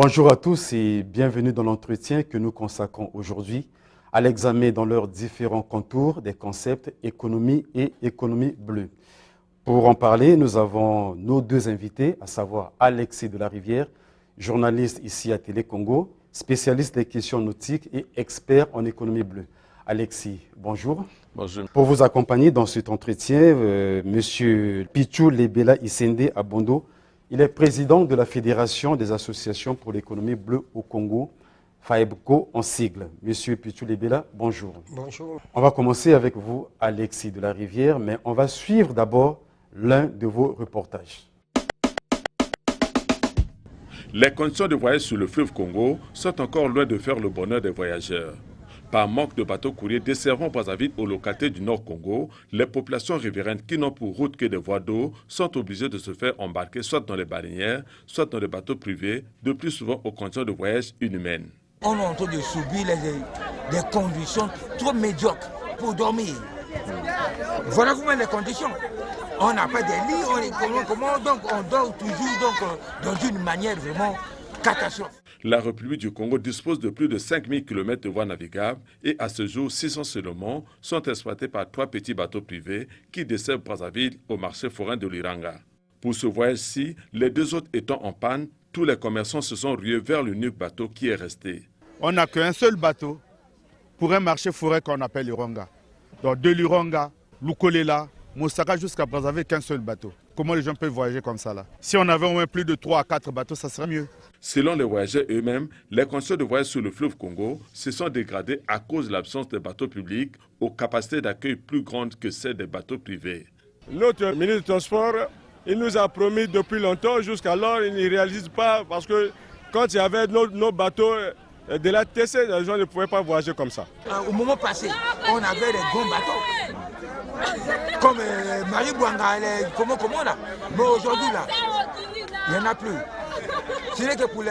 Bonjour à tous et bienvenue dans l'entretien que nous consacrons aujourd'hui à l'examen dans leurs différents contours des concepts économie et économie bleue. Pour en parler, nous avons nos deux invités, à savoir Alexis de la Rivière, journaliste ici à Télé Congo, spécialiste des questions nautiques et expert en économie bleue. Alexis, bonjour. Bonjour. Pour vous accompagner dans cet entretien, Monsieur Pichou Lebela Isende Abondo, il est président de la Fédération des associations pour l'économie bleue au Congo, FAEBCO en sigle. Monsieur Pichou Lebela, bonjour. Bonjour. On va commencer avec vous, Alexis de la Rivière, mais on va suivre d'abord l'un de vos reportages. Les conditions de voyage sur le fleuve Congo sont encore loin de faire le bonheur des voyageurs. Par manque de bateaux courriers desservant Brazzaville aux localités du Nord Congo, les populations riveraines qui n'ont pour route que des voies d'eau sont obligées de se faire embarquer soit dans les baleinières, soit dans des bateaux privés, de plus souvent aux conditions de voyage inhumaines. On est en train de subir des conditions trop médiocres pour dormir. Voilà comment les conditions. On n'a pas de lits, donc on dort toujours dans une manière vraiment catastrophique. La République du Congo dispose de plus de 5000 km de voies navigables et à ce jour, 600 seulement sont exploités par 3 petits bateaux privés qui desservent Brazzaville au marché forain de l'Iranga. Pour ce voyage-ci, les deux autres étant en panne, tous les commerçants se sont rués vers l'unique bateau qui est resté. On n'a qu'un seul bateau pour un marché forêt qu'on appelle l'Iranga. Donc de l'Iranga, Lukolela, Moussaka jusqu'à Brazzaville, qu'un seul bateau. Comment les gens peuvent voyager comme ça là? Si on avait au moins plus de 3 à 4 bateaux, ça serait mieux. Selon les voyageurs eux-mêmes, les conditions de voyage sur le fleuve Congo se sont dégradées à cause de l'absence de bateaux publics aux capacités d'accueil plus grandes que celles des bateaux privés. Notre ministre du Transport, il nous a promis depuis longtemps, jusqu'alors il ne réalise pas parce que quand il y avait nos bateaux de la TC, les gens ne pouvaient pas voyager comme ça. Au moment passé, on avait des grands bateaux. Comme Marie Bouanga, comment là. Mais aujourd'hui là, il n'y en a plus. Ce n'est que pour les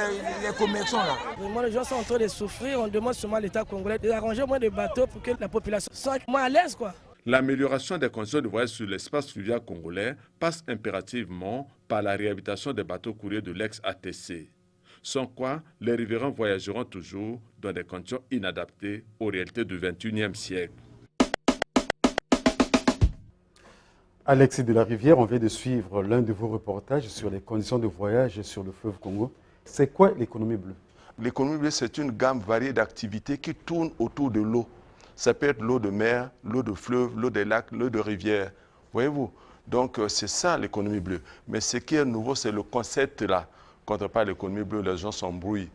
commerçants là. Vraiment, les gens sont en train de souffrir. On demande seulement à l'État congolais d'arranger moins de bateaux pour que la population soit moins à l'aise, quoi. L'amélioration des conditions de voyage sur l'espace fluvial congolais passe impérativement par la réhabilitation des bateaux courriers de l'ex-ATC. Sans quoi, les riverains voyageront toujours dans des conditions inadaptées aux réalités du XXIe siècle. Alexis de la Rivière, on vient de suivre l'un de vos reportages sur les conditions de voyage sur le fleuve Congo. C'est quoi l'économie bleue? L'économie bleue, c'est une gamme variée d'activités qui tournent autour de l'eau. Ça peut être l'eau de mer, l'eau de fleuve, l'eau des lacs, l'eau de rivière. Voyez-vous? Donc, c'est ça l'économie bleue. Mais ce qui est nouveau, c'est le concept là. Quand on parle d'économie bleue, les gens s'embrouillent.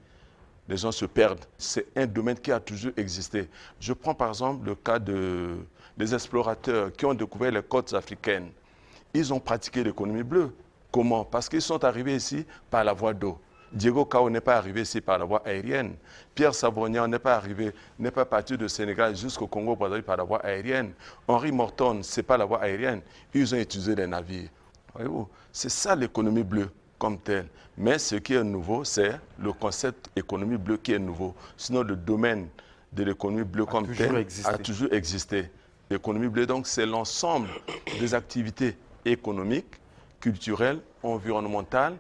Les gens se perdent. C'est un domaine qui a toujours existé. Je prends par exemple le cas des explorateurs qui ont découvert les côtes africaines. Ils ont pratiqué l'économie bleue. Comment? Parce qu'ils sont arrivés ici par la voie d'eau. Diego Cao n'est pas arrivé ici par la voie aérienne. Pierre Savognan n'est pas parti du Sénégal jusqu'au Congo par la voie aérienne. Henri Morton, ce n'est pas la voie aérienne. Ils ont utilisé des navires. Voyez-vous? C'est ça l'économie bleue comme telle. Mais ce qui est nouveau, c'est le concept économie bleue qui est nouveau. Sinon, le domaine de l'économie bleue comme telle a toujours existé. L'économie bleue, donc, c'est l'ensemble des activités économiques, culturelles, environnementales,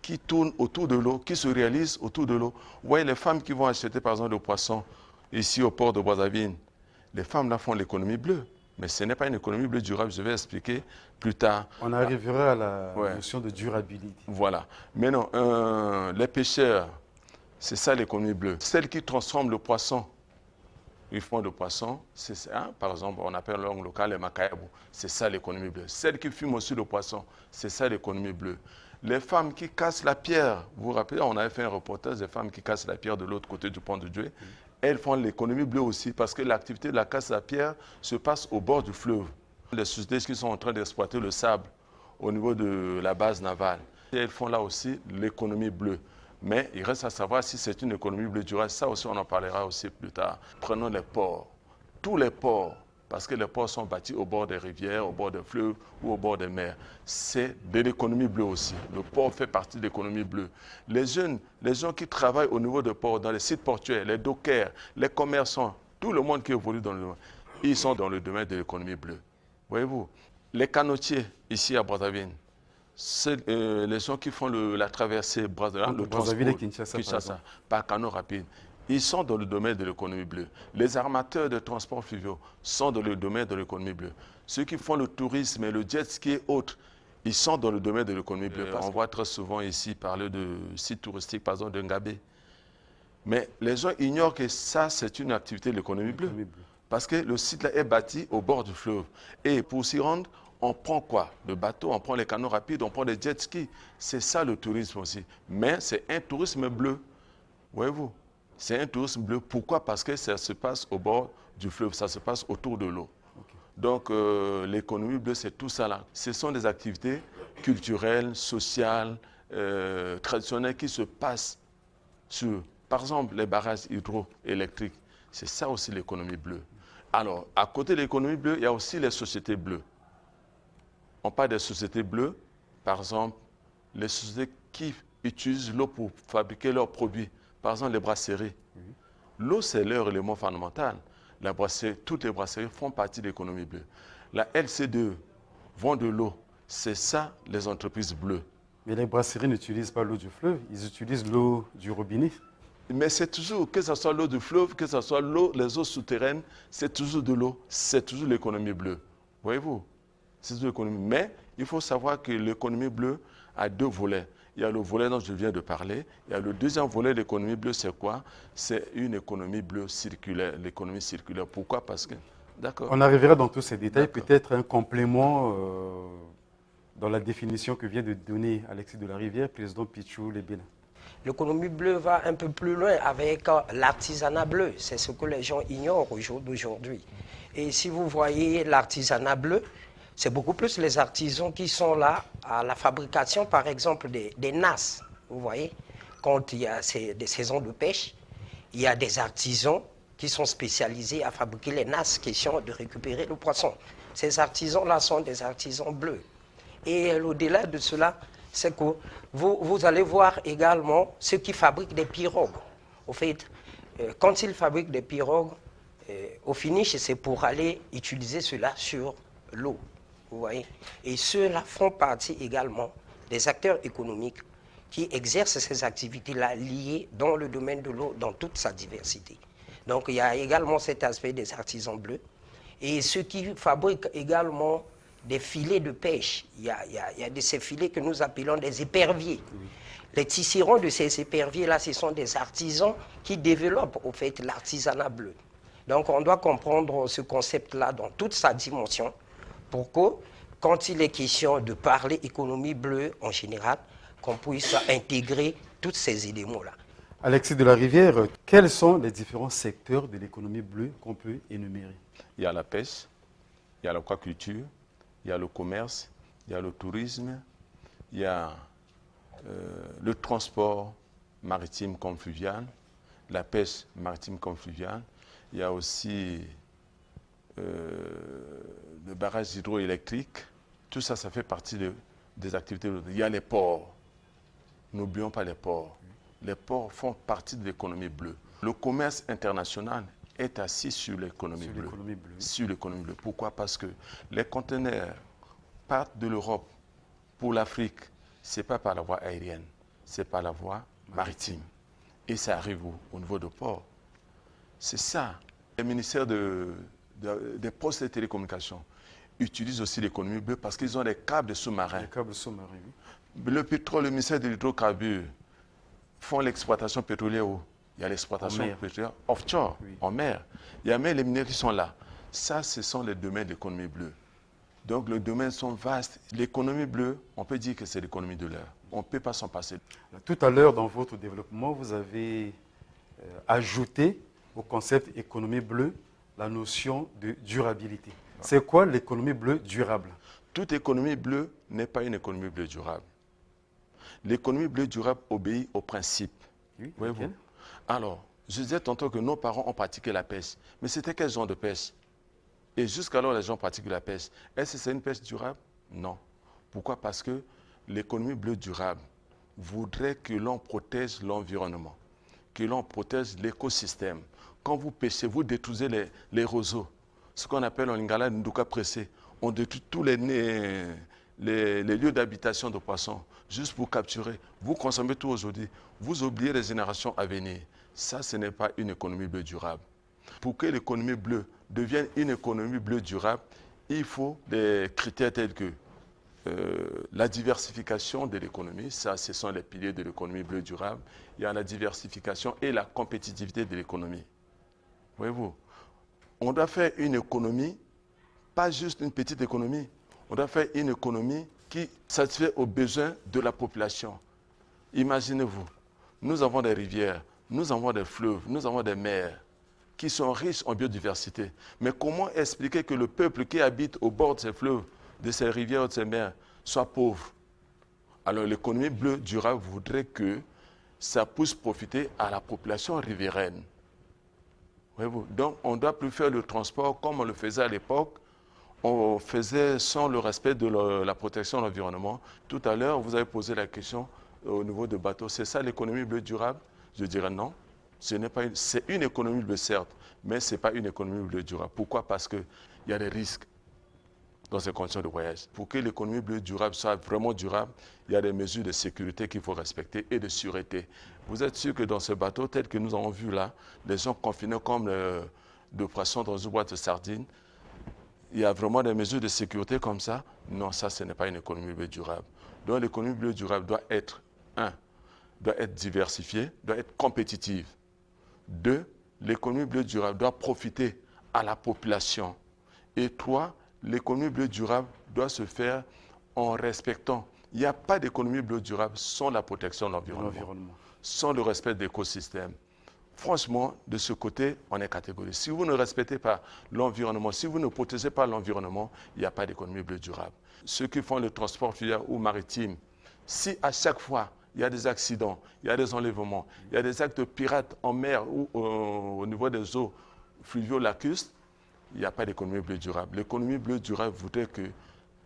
qui tournent autour de l'eau, qui se réalisent autour de l'eau. Vous voyez, les femmes qui vont acheter, par exemple, le poisson ici au port de Brazzaville, les femmes là font l'économie bleue. Mais ce n'est pas une économie bleue durable, je vais expliquer plus tard. On arrivera à la notion de durabilité. Voilà. Mais non, les pêcheurs, c'est ça l'économie bleue. Celles qui transforment le poisson, ils font le poisson, c'est ça. Par exemple, on appelle en langue locale les makayabou, c'est ça l'économie bleue. Celles qui fument aussi le poisson, c'est ça l'économie bleue. Les femmes qui cassent la pierre, vous vous rappelez, on avait fait un reportage des femmes qui cassent la pierre de l'autre côté du pont de Dieu. Elles font l'économie bleue aussi parce que l'activité de la casse à pierre se passe au bord du fleuve. Les sociétés qui sont en train d'exploiter le sable au niveau de la base navale, elles font là aussi l'économie bleue. Mais il reste à savoir si c'est une économie bleue durable. Ça aussi, on en parlera aussi plus tard. Prenons les ports. Tous les ports, parce que les ports sont bâtis au bord des rivières, au bord des fleuves ou au bord des mers. C'est de l'économie bleue aussi. Le port fait partie de l'économie bleue. Les jeunes, les gens qui travaillent au niveau des ports, dans les sites portuaires, les dockers, les commerçants, tout le monde qui évolue dans le domaine, ils sont dans le domaine de l'économie bleue. Voyez-vous, les canotiers ici à Brazzaville, les gens qui font la traversée le Brazzaville et Kinshasa, par canot rapide, ils sont dans le domaine de l'économie bleue. Les armateurs de transport fluviaux sont dans le domaine de l'économie bleue. Ceux qui font le tourisme et le jet ski et autres, ils sont dans le domaine de l'économie bleue. On voit très souvent ici parler de sites touristiques, par exemple de Ngabé. Mais les gens ignorent que ça, c'est une activité de l'économie bleue. Parce que le site là est bâti au bord du fleuve. Et pour s'y rendre, on prend quoi? Le bateau, on prend les canots rapides, on prend les jet skis. C'est ça le tourisme aussi. Mais c'est un tourisme bleu. Voyez-vous? C'est un tourisme bleu. Pourquoi? Parce que ça se passe au bord du fleuve, ça se passe autour de l'eau. Donc l'économie bleue, c'est tout ça là. Ce sont des activités culturelles, sociales, traditionnelles qui se passent sur, par exemple, les barrages hydroélectriques. C'est ça aussi l'économie bleue. Alors, à côté de l'économie bleue, il y a aussi les sociétés bleues. On parle des sociétés bleues, par exemple, les sociétés qui utilisent l'eau pour fabriquer leurs produits. Par exemple, les brasseries. L'eau, c'est leur élément fondamental. Toutes les brasseries font partie de l'économie bleue. La LC2 vend de l'eau. C'est ça, les entreprises bleues. Mais les brasseries n'utilisent pas l'eau du fleuve, ils utilisent l'eau du robinet. Mais c'est toujours, que ce soit l'eau du fleuve, que ce soit les eaux souterraines, c'est toujours de l'eau. C'est toujours l'économie bleue. Voyez-vous? C'est toujours l'économie. Mais il faut savoir que l'économie bleue a deux volets. Il y a le volet dont je viens de parler. Il y a le deuxième volet de l'économie bleue, c'est quoi? C'est une économie bleue circulaire, l'économie circulaire. Pourquoi? Parce que, d'accord. On arrivera dans tous ces détails, peut-être un complément dans la définition que vient de donner Alexis de la Rivière, président Pichou Lebena. L'économie bleue va un peu plus loin avec l'artisanat bleu. C'est ce que les gens ignorent aujourd'hui. Et si vous voyez l'artisanat bleu, c'est beaucoup plus les artisans qui sont là à la fabrication, par exemple, des nasses. Vous voyez, quand il y a des saisons de pêche, il y a des artisans qui sont spécialisés à fabriquer les nasses, question de récupérer le poisson. Ces artisans-là sont des artisans bleus. Et au-delà de cela, c'est que vous allez voir également ceux qui fabriquent des pirogues. Au fait, quand ils fabriquent des pirogues, au finish, c'est pour aller utiliser cela sur l'eau. Vous voyez? Et ceux-là font partie également des acteurs économiques qui exercent ces activités-là liées dans le domaine de l'eau dans toute sa diversité. Donc il y a également cet aspect des artisans bleus. Et ceux qui fabriquent également des filets de pêche, il y a de ces filets que nous appelons des éperviers. Oui. Les tisserands de ces éperviers-là, ce sont des artisans qui développent au fait l'artisanat bleu. Donc on doit comprendre ce concept-là dans toute sa dimension pour que, quand il est question de parler économie bleue en général, qu'on puisse intégrer tous ces éléments-là. Alexis de la Rivière, quels sont les différents secteurs de l'économie bleue qu'on peut énumérer? Il y a la pêche, il y a l'aquaculture, il y a le commerce, il y a le tourisme, il y a le transport maritime comme fluvial, la pêche maritime comme fluviale, il y a aussi le barrage hydroélectrique. Tout ça, ça fait partie des activités. Il y a les ports. N'oublions pas les ports. Les ports font partie de l'économie bleue. Le commerce international est assis sur l'économie bleue. Sur l'économie bleue. Pourquoi? Parce que les conteneurs partent de l'Europe pour l'Afrique. Ce n'est pas par la voie aérienne, c'est par la voie maritime. Et ça arrive au niveau de port. C'est ça. Les ministères des postes et télécommunications utilisent aussi l'économie bleue parce qu'ils ont des câbles sous-marins. Les câbles sous-marins, oui. Le pétrole, le ministère de l'hydrocarbure font l'exploitation pétrolière où? Il y a l'exploitation pétrolière offshore, oui. En mer. Il y a même les mineurs qui sont là. Ça, ce sont les domaines de l'économie bleue. Donc, les domaines sont vastes. L'économie bleue, on peut dire que c'est l'économie de l'air. On ne peut pas s'en passer. Tout à l'heure, dans votre développement, vous avez ajouté au concept économie bleue la notion de durabilité. C'est quoi l'économie bleue durable? Toute économie bleue n'est pas une économie bleue durable. L'économie bleue durable obéit aux principes. Oui, voyez-vous? Alors, je disais tantôt que nos parents ont pratiqué la pêche. Mais c'était quel genre de pêche? Et jusqu'alors, les gens pratiquent la pêche. Est-ce que c'est une pêche durable? Non. Pourquoi? Parce que l'économie bleue durable voudrait que l'on protège l'environnement, que l'on protège l'écosystème. Quand vous pêchez, vous détruisez les roseaux. Ce qu'on appelle en lingala nduka pressé. On détruit tous les les lieux d'habitation de poissons, juste pour capturer. Vous consommez tout aujourd'hui. Vous oubliez les générations à venir. Ça, ce n'est pas une économie bleue durable. Pour que l'économie bleue devienne une économie bleue durable, il faut des critères tels que la diversification de l'économie. Ça, ce sont les piliers de l'économie bleue durable. Il y a la diversification et la compétitivité de l'économie. Voyez-vous, on doit faire une économie, pas juste une petite économie. On doit faire une économie qui satisfait aux besoins de la population. Imaginez-vous, nous avons des rivières, nous avons des fleuves, nous avons des mers qui sont riches en biodiversité. Mais comment expliquer que le peuple qui habite au bord de ces fleuves, de ces rivières, de ces mers, soit pauvre? Alors l'économie bleue durable voudrait que ça puisse profiter à la population riveraine. Voyez-vous? Donc on ne doit plus faire le transport comme on le faisait à l'époque. On faisait sans le respect de la protection de l'environnement. Tout à l'heure, vous avez posé la question au niveau de bateaux. C'est ça l'économie bleue durable? Je dirais non. C'est une économie bleue, certes, mais ce n'est pas une économie bleue durable. Pourquoi? Parce qu'il y a des risques dans ces conditions de voyage. Pour que l'économie bleue durable soit vraiment durable, il y a des mesures de sécurité qu'il faut respecter et de sûreté. Vous êtes sûr que dans ce bateau, tel que nous avons vu là, des gens confinés comme de poissons dans une boîte de sardines, il y a vraiment des mesures de sécurité comme ça? Non, ça, ce n'est pas une économie bleue durable. Donc l'économie bleue durable doit être, doit être diversifiée, doit être compétitive. 2, l'économie bleue durable doit profiter à la population. Et 3, l'économie bleue durable doit se faire en respectant. Il n'y a pas d'économie bleue durable sans la protection de l'environnement, sans le respect de l'écosystème. Franchement, de ce côté, on est catégorique. Si vous ne respectez pas l'environnement, si vous ne protégez pas l'environnement, il n'y a pas d'économie bleue durable. Ceux qui font le transport fluvial ou maritime, si à chaque fois il y a des accidents, il y a des enlèvements, il y a des actes de pirates en mer ou au niveau des eaux fluvio-lacustres, il n'y a pas d'économie bleue durable. L'économie bleue durable voudrait que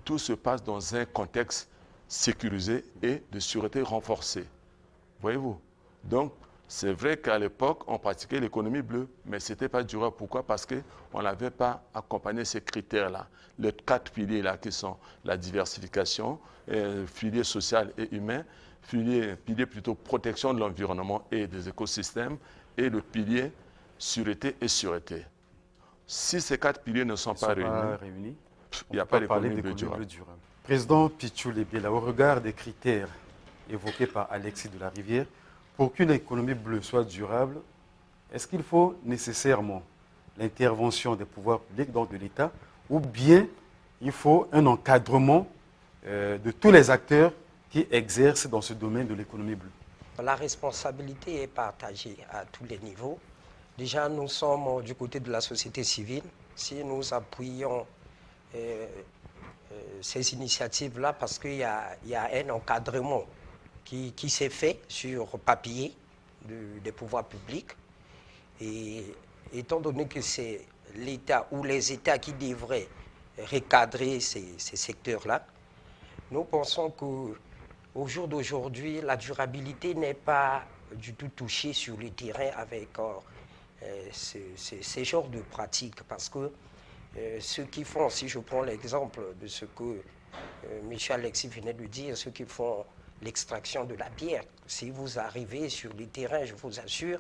tout se passe dans un contexte sécurisé et de sûreté renforcée. Voyez-vous? Donc, c'est vrai qu'à l'époque, on pratiquait l'économie bleue, mais ce n'était pas durable. Pourquoi? Parce qu'on n'avait pas accompagné ces critères-là. Les 4 piliers-là qui sont la diversification, pilier social et humain, pilier plutôt protection de l'environnement et des écosystèmes, et le pilier sûreté et sûreté. Si ces 4 piliers ne sont pas réunis, il n'y a pas d'économie bleue durable. Président Pichou Lebela, au regard des critères évoqués par Alexis de la Rivière, pour qu'une économie bleue soit durable, est-ce qu'il faut nécessairement l'intervention des pouvoirs publics, donc de l'État, ou bien il faut un encadrement de tous les acteurs qui exercent dans ce domaine de l'économie bleue? La responsabilité est partagée à tous les niveaux. Déjà, nous sommes du côté de la société civile. Si nous appuyons ces initiatives-là, parce qu'il y a un encadrement qui s'est fait sur papier des pouvoirs publics. Et étant donné que c'est l'État ou les États qui devraient recadrer ces secteurs-là, nous pensons qu'au jour d'aujourd'hui, la durabilité n'est pas du tout touchée sur le terrain avec ces genres de pratiques. Parce que ceux qui font, si je prends l'exemple de ce que M. Alexis venait de dire, ceux qui font l'extraction de la bière. Si vous arrivez sur le terrain, je vous assure,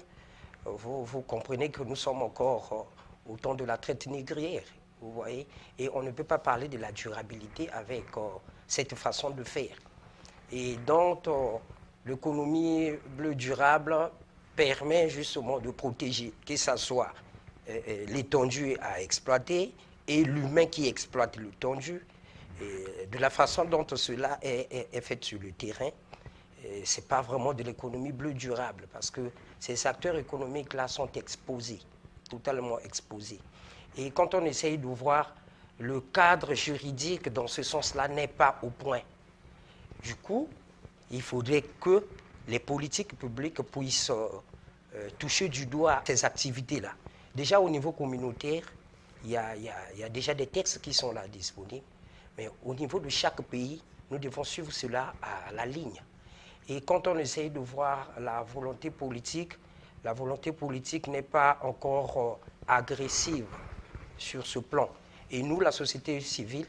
vous comprenez que nous sommes encore au temps de la traite négrière, vous voyez, et on ne peut pas parler de la durabilité avec cette façon de faire. Et donc, l'économie bleue durable permet justement de protéger, que ce soit l'étendue à exploiter et l'humain qui exploite l'étendue. De la façon dont cela est fait sur le terrain, ce n'est pas vraiment de l'économie bleue durable parce que ces acteurs économiques-là sont exposés, totalement exposés. Et quand on essaye de voir le cadre juridique dans ce sens-là n'est pas au point. Du coup, il faudrait que les politiques publiques puissent toucher du doigt ces activités-là. Déjà au niveau communautaire, il y a déjà des textes qui sont là disponibles. Mais au niveau de chaque pays, nous devons suivre cela à la ligne. Et quand on essaye de voir la volonté politique n'est pas encore agressive sur ce plan. Et nous, la société civile,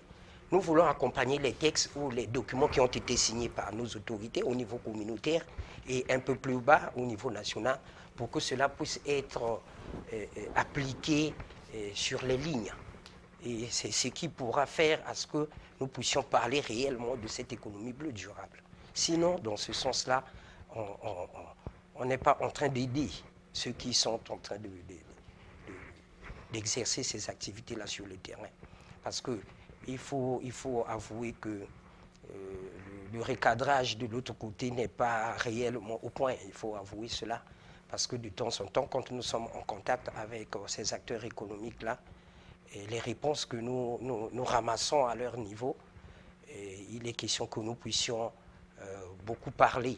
nous voulons accompagner les textes ou les documents qui ont été signés par nos autorités au niveau communautaire et un peu plus bas au niveau national pour que cela puisse être appliqué sur les lignes. Et c'est ce qui pourra faire à ce que nous puissions parler réellement de cette économie bleue durable. Sinon, dans ce sens-là, on n'est pas en train d'aider ceux qui sont en train d'exercer ces activités-là sur le terrain. Parce qu'il faut avouer que le recadrage de l'autre côté n'est pas réellement au point. Il faut avouer cela. Parce que de temps en temps, quand nous sommes en contact avec ces acteurs économiques-là, et les réponses que nous ramassons à leur niveau, il est question que nous puissions beaucoup parler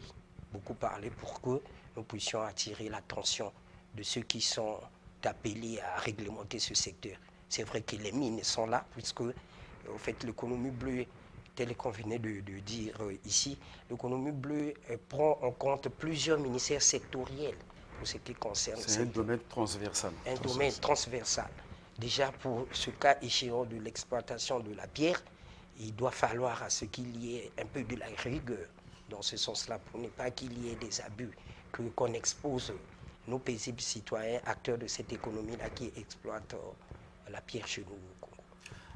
pour que nous puissions attirer l'attention de ceux qui sont appelés à réglementer ce secteur. C'est vrai que les mines sont là, puisque en fait, l'économie bleue, tel qu'on venait de dire ici, l'économie bleue prend en compte plusieurs ministères sectoriels pour ce qui concerne. C'est un domaine transversal. Un domaine transversal. Déjà, pour ce cas échéant de l'exploitation de la pierre, il doit falloir à ce qu'il y ait un peu de la rigueur dans ce sens-là, pour ne pas qu'il y ait des abus, qu'on expose nos paisibles citoyens, acteurs de cette économie-là qui exploitent la pierre chez nous au Congo.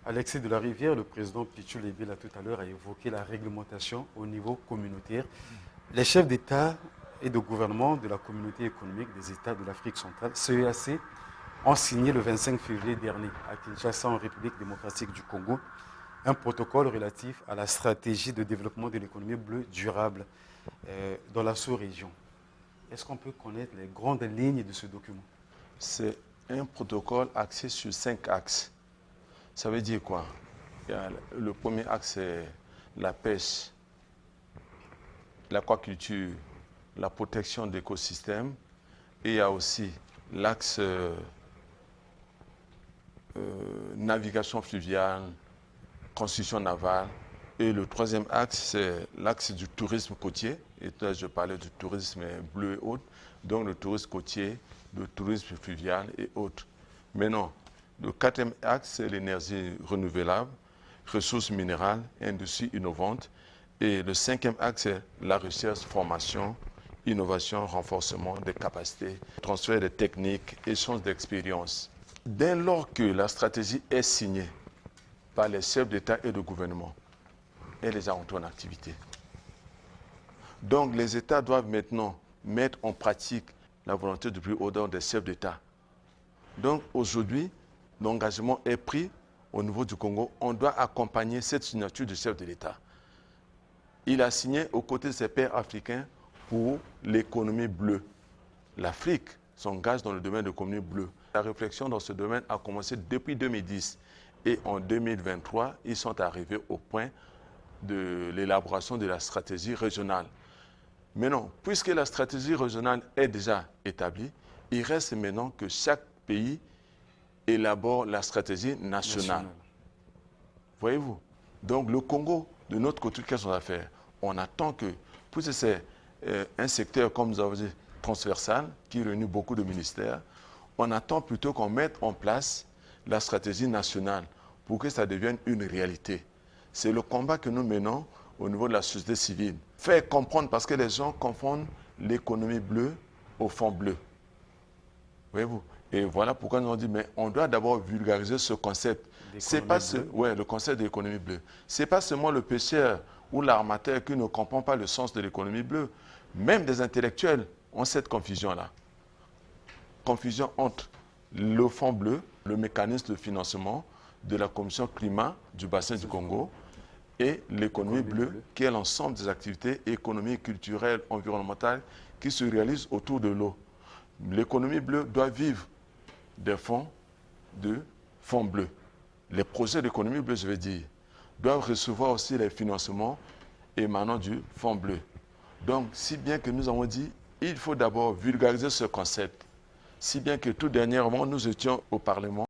Alexis de la Rivière, le président Pichu Lebila tout à l'heure a évoqué la réglementation au niveau communautaire. Les chefs d'État et de gouvernement de la communauté économique des États de l'Afrique centrale, CEAC, ont signé le 25 février dernier à Kinshasa, en République démocratique du Congo, un protocole relatif à la stratégie de développement de l'économie bleue durable dans la sous-région. Est-ce qu'on peut connaître les grandes lignes de ce document? C'est un protocole axé sur 5 axes. Ça veut dire quoi? Le premier axe, c'est la pêche, l'aquaculture, la protection de l'écosystème. Et il y a aussi l'axe navigation fluviale, construction navale. Et le troisième axe, c'est l'axe du tourisme côtier. Et là, je parlais du tourisme bleu et autres. Donc, le tourisme côtier, le tourisme fluvial et autres. Mais non, le quatrième axe, c'est l'énergie renouvelable, ressources minérales, industrie innovante. Et le cinquième axe, c'est la recherche, formation, innovation, renforcement des capacités, transfert de techniques, échange d'expériences. Dès lors que la stratégie est signée par les chefs d'État et de gouvernement, elle est déjà entrée en activité. Donc les États doivent maintenant mettre en pratique la volonté du plus haut ordre des chefs d'État. Donc aujourd'hui, l'engagement est pris au niveau du Congo. On doit accompagner cette signature du chef de l'État. Il a signé aux côtés de ses pairs africains pour l'économie bleue. L'Afrique s'engage dans le domaine de l'économie bleue. La réflexion dans ce domaine a commencé depuis 2010. Et en 2023, ils sont arrivés au point de l'élaboration de la stratégie régionale. Mais non, puisque la stratégie régionale est déjà établie, il reste maintenant que chaque pays élabore la stratégie nationale. Voyez-vous? Donc le Congo, de notre côté, qu'est-ce qu'on va faire? On attend que, puisque c'est un secteur, comme nous avons dit, transversal, qui réunit beaucoup de ministères, on attend plutôt qu'on mette en place la stratégie nationale pour que ça devienne une réalité. C'est le combat que nous menons au niveau de la société civile. Faire comprendre, parce que les gens confondent l'économie bleue au fond bleu. Voyez-vous? Et voilà pourquoi nous avons dit, mais on doit d'abord vulgariser ce concept. C'est pas le concept de l'économie bleue. Ce n'est pas seulement le pêcheur ou l'armateur qui ne comprend pas le sens de l'économie bleue. Même des intellectuels ont cette confusion-là. Confusion entre le fonds bleu, le mécanisme de financement de la Commission climat du bassin du Congo et l'économie bleue, qui est l'ensemble des activités économiques, culturelles, environnementales qui se réalisent autour de l'eau. L'économie bleue doit vivre des fonds bleus. Les projets d'économie bleue, je veux dire, doivent recevoir aussi les financements émanant du fonds bleu. Donc, si bien que nous avons dit, il faut d'abord vulgariser ce concept. Si bien que tout dernièrement, nous étions au Parlement